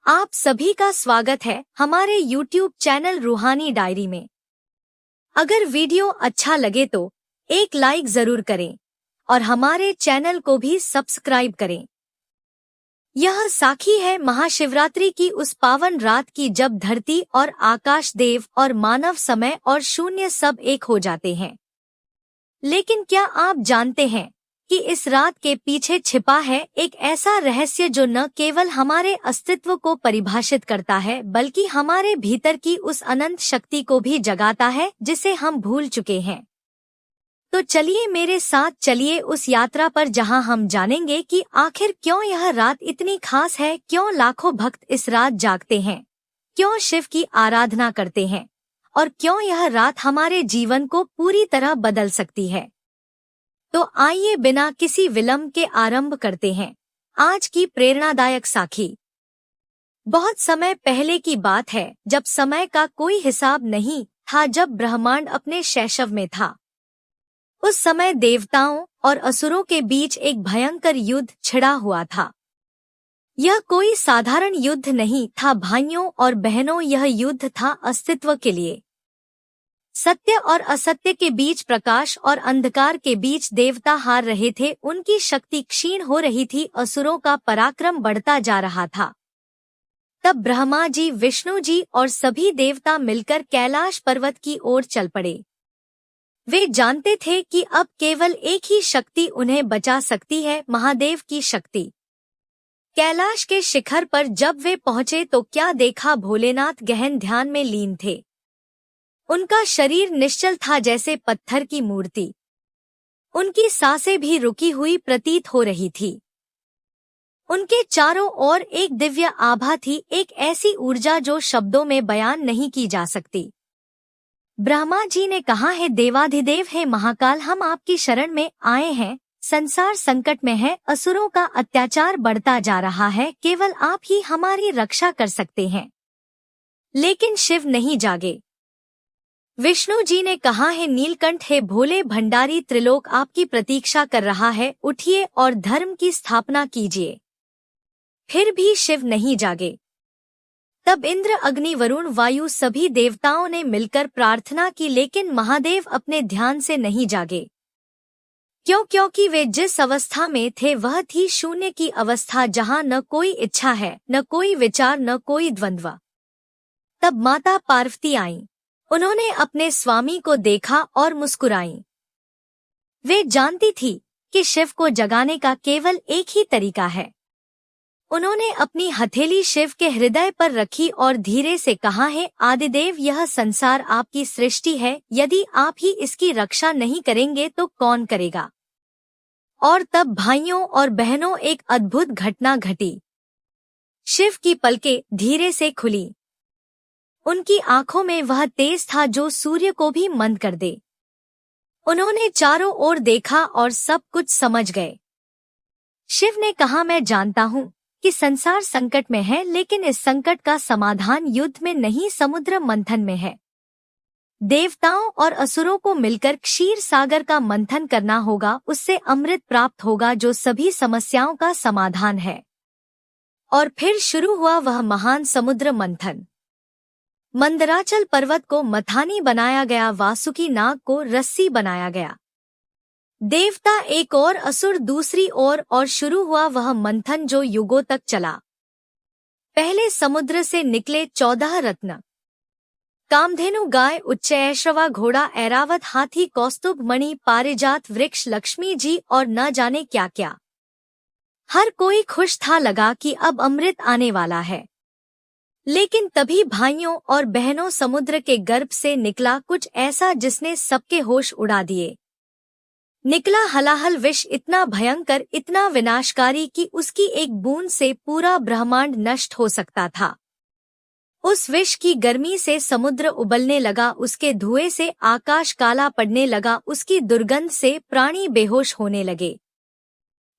आप सभी का स्वागत है हमारे YouTube चैनल रूहानी डायरी में। अगर वीडियो अच्छा लगे तो एक लाइक जरूर करें और हमारे चैनल को भी सब्सक्राइब करें। यह साखी है महाशिवरात्रि की उस पावन रात की जब धरती और आकाश, देव और मानव, समय और शून्य सब एक हो जाते हैं। लेकिन क्या आप जानते हैं कि इस रात के पीछे छिपा है एक ऐसा रहस्य जो न केवल हमारे अस्तित्व को परिभाषित करता है बल्कि हमारे भीतर की उस अनंत शक्ति को भी जगाता है जिसे हम भूल चुके हैं। तो चलिए मेरे साथ चलिए उस यात्रा पर जहां हम जानेंगे कि आखिर क्यों यह रात इतनी खास है, क्यों लाखों भक्त इस रात जागते हैं, क्यों शिव की आराधना करते हैं और क्यों यह रात हमारे जीवन को पूरी तरह बदल सकती है। तो आइए बिना किसी विलंब के आरंभ करते हैं आज की प्रेरणादायक साखी। बहुत समय पहले की बात है जब समय का कोई हिसाब नहीं था, जब ब्रह्मांड अपने शैशव में था। उस समय देवताओं और असुरों के बीच एक भयंकर युद्ध छिड़ा हुआ था। यह कोई साधारण युद्ध नहीं था भाइयों और बहनों, यह युद्ध था अस्तित्व के लिए। सत्य और असत्य के बीच, प्रकाश और अंधकार के बीच देवता हार रहे थे, उनकी शक्ति क्षीण हो रही थी, असुरों का पराक्रम बढ़ता जा रहा था। तब ब्रह्मा जी, विष्णु जी और सभी देवता मिलकर कैलाश पर्वत की ओर चल पड़े। वे जानते थे कि अब केवल एक ही शक्ति उन्हें बचा सकती है, महादेव की शक्ति। कैलाश के शिखर पर जब वे पहुंचे तो क्या देखा, भोलेनाथ गहन ध्यान में लीन थे। उनका शरीर निश्चल था जैसे पत्थर की मूर्ति। उनकी सांसें भी रुकी हुई प्रतीत हो रही थी। उनके चारों ओर एक दिव्य आभा थी, एक ऐसी ऊर्जा जो शब्दों में बयान नहीं की जा सकती। ब्रह्मा जी ने कहा, है देवाधिदेव, है महाकाल, हम आपकी शरण में आए हैं। संसार संकट में है, असुरों का अत्याचार बढ़ता जा रहा है, केवल आप ही हमारी रक्षा कर सकते हैं। लेकिन शिव नहीं जागे। विष्णु जी ने कहा, है नीलकंठ, है भोले भंडारी, त्रिलोक आपकी प्रतीक्षा कर रहा है, उठिए और धर्म की स्थापना कीजिए। फिर भी शिव नहीं जागे। तब इंद्र, अग्नि, वरुण, वायु सभी देवताओं ने मिलकर प्रार्थना की, लेकिन महादेव अपने ध्यान से नहीं जागे। क्योंकि वे जिस अवस्था में थे वह थी शून्य की अवस्था, जहां न कोई इच्छा है, न कोई विचार, न कोई द्वंद्व। तब माता पार्वती आईं। उन्होंने अपने स्वामी को देखा और मुस्कुराईं। वे जानती थी कि शिव को जगाने का केवल एक ही तरीका है। उन्होंने अपनी हथेली शिव के हृदय पर रखी और धीरे से कहा, है आदिदेव, यह संसार आपकी सृष्टि है, यदि आप ही इसकी रक्षा नहीं करेंगे तो कौन करेगा। और तब भाइयों और बहनों एक अद्भुत घटना घटी। शिव की पलकें धीरे से खुली। उनकी आंखों में वह तेज था जो सूर्य को भी मंद कर दे। उन्होंने चारों ओर देखा और सब कुछ समझ गए। शिव ने कहा, मैं जानता हूँ कि संसार संकट में है, लेकिन इस संकट का समाधान युद्ध में नहीं, समुद्र मंथन में है। देवताओं और असुरों को मिलकर क्षीर सागर का मंथन करना होगा, उससे अमृत प्राप्त होगा जो सभी समस्याओं का समाधान है। और फिर शुरू हुआ वह महान समुद्र मंथन। मंदराचल पर्वत को मथानी बनाया गया, वासुकी नाग को रस्सी बनाया गया। देवता एक और, असुर दूसरी ओर, और शुरू हुआ वह मंथन जो युगों तक चला। पहले समुद्र से निकले 14 रत्न, कामधेनु, गाय, उच्चैश्रवा, घोड़ा, ऐरावत, हाथी, कौस्तुभ मणि, पारिजात वृक्ष, लक्ष्मी जी और न जाने क्या क्या। हर कोई खुश था, लगा कि अब अमृत आने वाला है। लेकिन तभी भाइयों और बहनों, समुद्र के गर्भ से निकला कुछ ऐसा जिसने सबके होश उड़ा दिए। निकला हलाहल विष, इतना भयंकर, इतना विनाशकारी कि उसकी एक बूंद से पूरा ब्रह्मांड नष्ट हो सकता था। उस विष की गर्मी से समुद्र उबलने लगा, उसके धुएं से आकाश काला पड़ने लगा, उसकी दुर्गंध से प्राणी बेहोश होने लगे।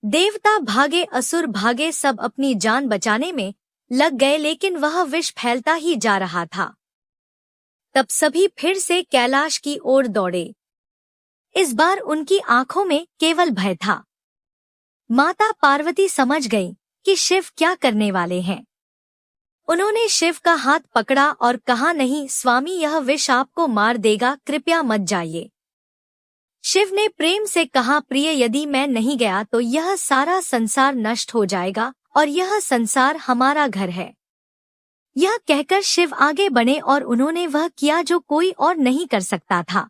देवता भागे, असुर भागे, सब अपनी जान बचाने में लग गए, लेकिन वह विष फैलता ही जा रहा था। तब सभी फिर से कैलाश की ओर दौड़े। इस बार उनकी आंखों में केवल भय था। माता पार्वती समझ गई कि शिव क्या करने वाले हैं। उन्होंने शिव का हाथ पकड़ा और कहा, नहीं स्वामी, यह विष आपको मार देगा, कृपया मत जाइए। शिव ने प्रेम से कहा, प्रिय, यदि मैं नहीं गया तो यह सारा संसार नष्ट हो जाएगा और यह संसार हमारा घर है। यह कहकर शिव आगे बढ़े और उन्होंने वह किया जो कोई और नहीं कर सकता था।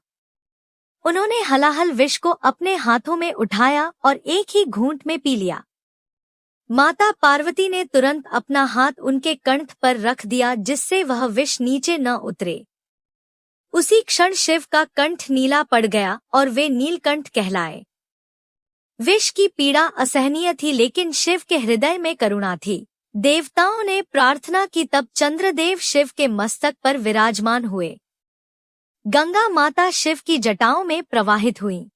उन्होंने हलाहल विष को अपने हाथों में उठाया और एक ही घूंट में पी लिया। माता पार्वती ने तुरंत अपना हाथ उनके कंठ पर रख दिया, जिससे वह विष नीचे न उतरे। उसी क्षण शिव का कंठ नीला पड़ गया और वे नीलकंठ कहलाए। विष की पीड़ा असहनीय थी, लेकिन शिव के हृदय में करुणा थी। देवताओं ने प्रार्थना की, तब चंद्रदेव शिव के मस्तक पर विराजमान हुए। गंगा माता शिव की जटाओं में प्रवाहित हुई।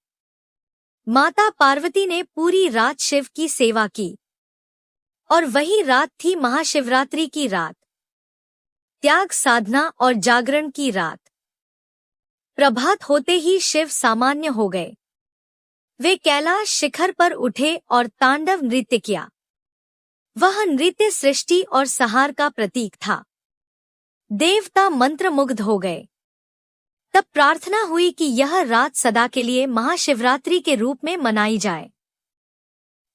माता पार्वती ने पूरी रात शिव की सेवा की और वही रात थी महाशिवरात्रि की रात, त्याग, साधना और जागरण की रात। प्रभात होते ही शिव सामान्य हो गए। वे कैलाश शिखर पर उठे और तांडव नृत्य किया। वह नृत्य सृष्टि और संहार का प्रतीक था। देवता मंत्रमुग्ध हो गए। तब प्रार्थना हुई कि यह रात सदा के लिए महाशिवरात्रि के रूप में मनाई जाए।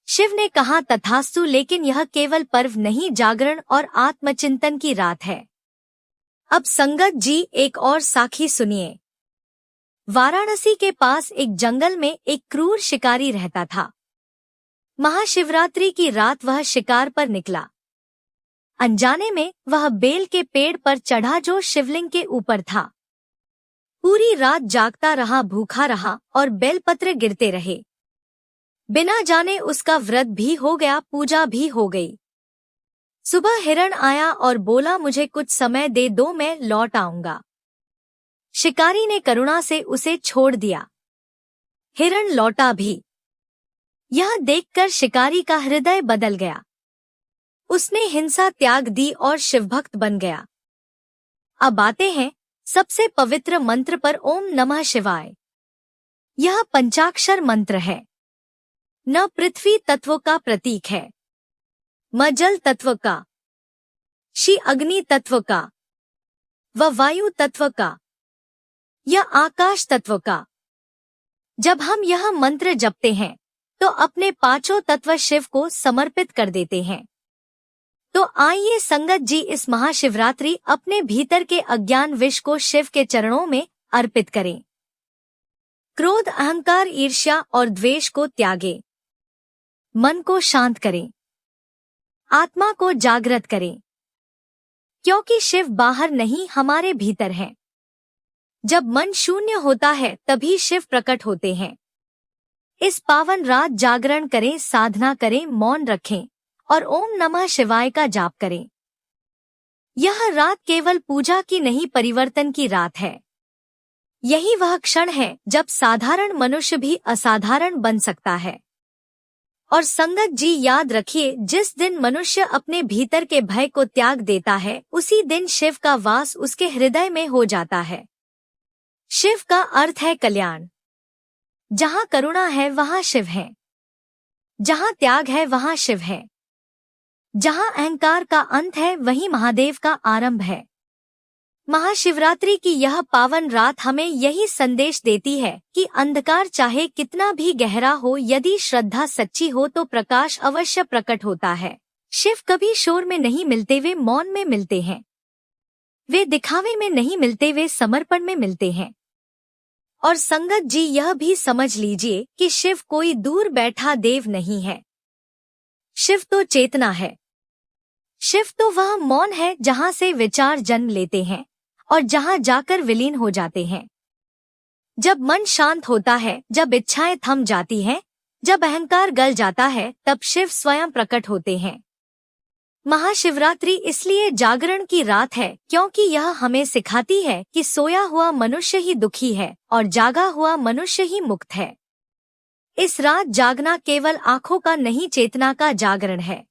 शिव ने कहा, तथास्तु, लेकिन यह केवल पर्व नहीं, जागरण और आत्मचिंतन की रात है। अब संगत जी एक और साखी सुनिए। वाराणसी के पास एक जंगल में एक क्रूर शिकारी रहता था। महाशिवरात्रि की रात वह शिकार पर निकला। अनजाने में वह बेल के पेड़ पर चढ़ा जो शिवलिंग के ऊपर था। पूरी रात जागता रहा, भूखा रहा और बेलपत्र गिरते रहे। बिना जाने उसका व्रत भी हो गया, पूजा भी हो गई। सुबह हिरण आया और बोला, मुझे कुछ समय दे दो, मैं लौट आऊंगा। शिकारी ने करुणा से उसे छोड़ दिया। हिरण लौटा भी। यह देखकर शिकारी का हृदय बदल गया। उसने हिंसा त्याग दी और शिवभक्त बन गया। अब आते हैं सबसे पवित्र मंत्र पर, ओम नमः शिवाय। यह पंचाक्षर मंत्र है। न पृथ्वी तत्व का प्रतीक है, म जल तत्व का, शि अग्नि तत्व का, व वायु तत्व का, या आकाश तत्व का। जब हम यह मंत्र जपते हैं तो अपने पांचों तत्व शिव को समर्पित कर देते हैं। तो आइए संगत जी, इस महाशिवरात्रि अपने भीतर के अज्ञान विष को शिव के चरणों में अर्पित करें। क्रोध, अहंकार, ईर्ष्या और द्वेष को त्यागें। मन को शांत करें। आत्मा को जागृत करें, क्योंकि शिव बाहर नहीं, हमारे भीतर हैं। जब मन शून्य होता है तभी शिव प्रकट होते हैं। इस पावन रात जागरण करें, साधना करें, मौन रखें और ओम नमः शिवाय का जाप करें। यह रात केवल पूजा की नहीं, परिवर्तन की रात है। यही वह क्षण है जब साधारण मनुष्य भी असाधारण बन सकता है। और संगत जी याद रखिए, जिस दिन मनुष्य अपने भीतर के भय को त्याग देता है, उसी दिन शिव का वास उसके हृदय में हो जाता है। शिव का अर्थ है कल्याण। जहाँ करुणा है वहाँ शिव है। जहाँ त्याग है वहाँ शिव है। जहाँ अहंकार का अंत है वहीं महादेव का आरंभ है। महाशिवरात्रि की यह पावन रात हमें यही संदेश देती है कि अंधकार चाहे कितना भी गहरा हो, यदि श्रद्धा सच्ची हो तो प्रकाश अवश्य प्रकट होता है। शिव कभी शोर में नहीं मिलते, वे मौन में मिलते हैं। वे दिखावे में नहीं मिलते, वे समर्पण में मिलते हैं। और संगत जी यह भी समझ लीजिए कि शिव कोई दूर बैठा देव नहीं है। शिव तो चेतना है। शिव तो वह मौन है जहाँ से विचार जन्म लेते हैं और जहाँ जाकर विलीन हो जाते हैं। जब मन शांत होता है, जब इच्छाएं थम जाती हैं, जब अहंकार गल जाता है, तब शिव स्वयं प्रकट होते हैं। महाशिवरात्रि इसलिए जागरण की रात है क्योंकि यह हमें सिखाती है कि सोया हुआ मनुष्य ही दुखी है और जागा हुआ मनुष्य ही मुक्त है। इस रात जागना केवल आंखों का नहीं, चेतना का जागरण है।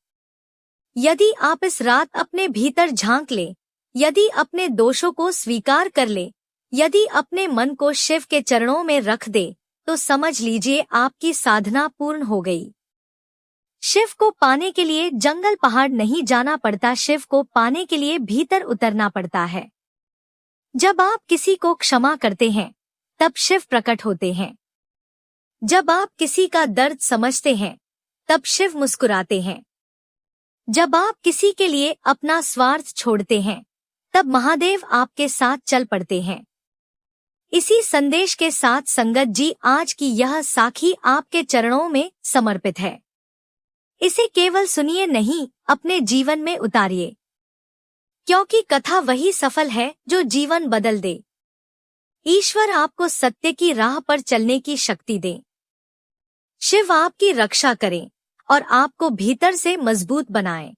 यदि आप इस रात अपने भीतर झांक लें, यदि अपने दोषों को स्वीकार कर लें, यदि अपने मन को शिव के चरणों में रख दे, तो समझ लीजिए आपकी साधना पूर्ण हो गई। शिव को पाने के लिए जंगल पहाड़ नहीं जाना पड़ता, शिव को पाने के लिए भीतर उतरना पड़ता है। जब आप किसी को क्षमा करते हैं तब शिव प्रकट होते हैं। जब आप किसी का दर्द समझते हैं तब शिव मुस्कुराते हैं। जब आप किसी के लिए अपना स्वार्थ छोड़ते हैं तब महादेव आपके साथ चल पड़ते हैं। इसी संदेश के साथ संगत जी, आज की यह साखी आपके चरणों में समर्पित है। इसे केवल सुनिए नहीं, अपने जीवन में उतारिए, क्योंकि कथा वही सफल है जो जीवन बदल दे। ईश्वर आपको सत्य की राह पर चलने की शक्ति दे। शिव आपकी रक्षा करें और आपको भीतर से मजबूत बनाए।